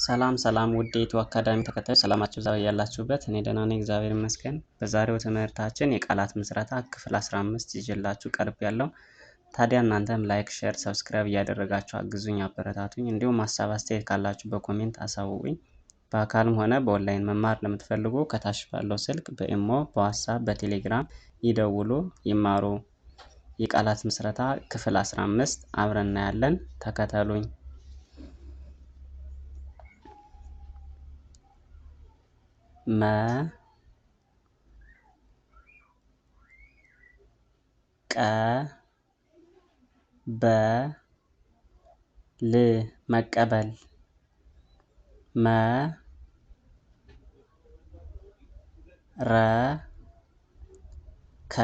ሰላም ሰላም ውድ የኢትዮ አካዳሚ ተከታዮች ሰላማችሁ ይብዛ ያላችሁበት። እኔ ደህና ነኝ እግዚአብሔር ይመስገን። በዛሬው ትምህርታችን የቃላት ምስረታ ክፍል 15 ይዤላችሁ ቀርቤያለሁ። ታዲያ እናንተም ላይክ፣ ሼር፣ ሰብስክራይብ እያደረጋችሁ አግዙኝ፣ አበረታቱኝ። እንዲሁም ሀሳብ አስተያየት ካላችሁ በኮሜንት አሳውቁኝ። በአካልም ሆነ በኦንላይን መማር ለምትፈልጉ ከታች ባለው ስልክ በኢሞ፣ በዋትስአፕ፣ በቴሌግራም ይደውሉ፣ ይማሩ። የቃላት ምስረታ ክፍል 15 አብረን እናያለን። ተከተሉኝ። መ ቀ በ ል መቀበል። መ ረ ከ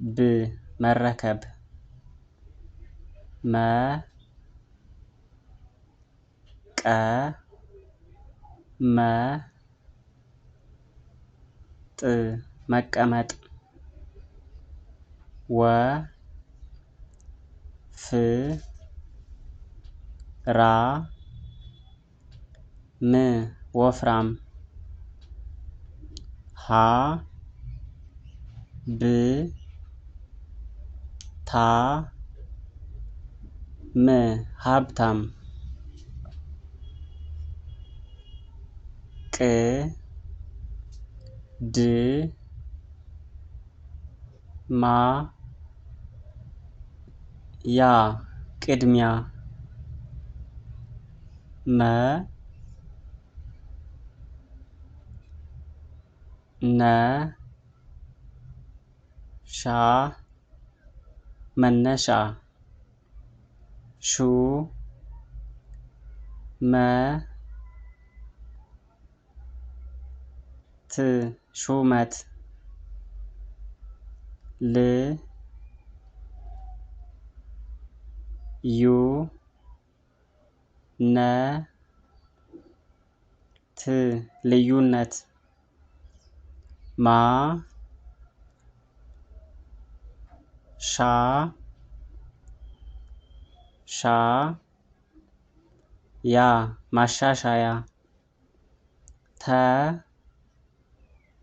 ብ መረከብ። መ ቀ መ ጥ መቀመጥ። ወ ፍ ራ ም ወፍራም። ሀ ብ ታ ም ሀብታም። ቅ ድ ማ ያ ቅድሚያ። መ ነ ሻ መነሻ። ሹ መ ት ሹመት። ል ዩ ነ ት ልዩነት። ማ ሻ ሻ ያ ማሻሻያ። ተ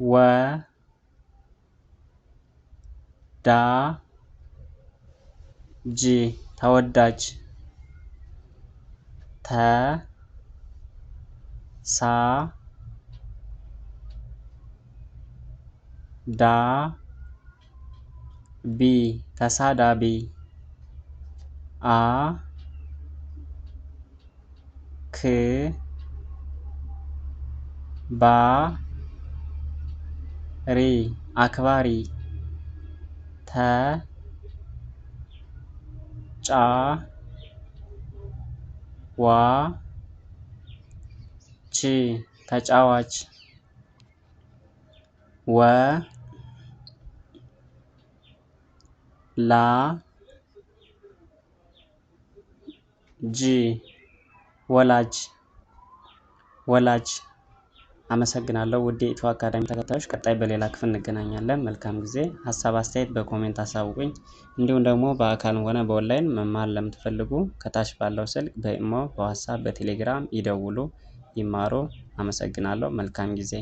ወ ዳ ጅ ተወዳጅ። ተ ሳ ዳ ቢ ተሳዳቢ። አ ክ ባ ሪ አክባሪ። ተ ጫ ዋ ች ተጫዋች። ወ ላ ጅ ወላጅ ወላጅ። አመሰግናለሁ ውድ የኢትዮ አካዳሚ ተከታዮች። ቀጣይ በሌላ ክፍል እንገናኛለን። መልካም ጊዜ። ሀሳብ አስተያየት በኮሜንት አሳውቁኝ። እንዲሁም ደግሞ በአካልም ሆነ በኦንላይን መማር ለምትፈልጉ ከታች ባለው ስልክ በኢሞ፣ በዋትስአፕ፣ በቴሌግራም ይደውሉ፣ ይማሩ። አመሰግናለሁ። መልካም ጊዜ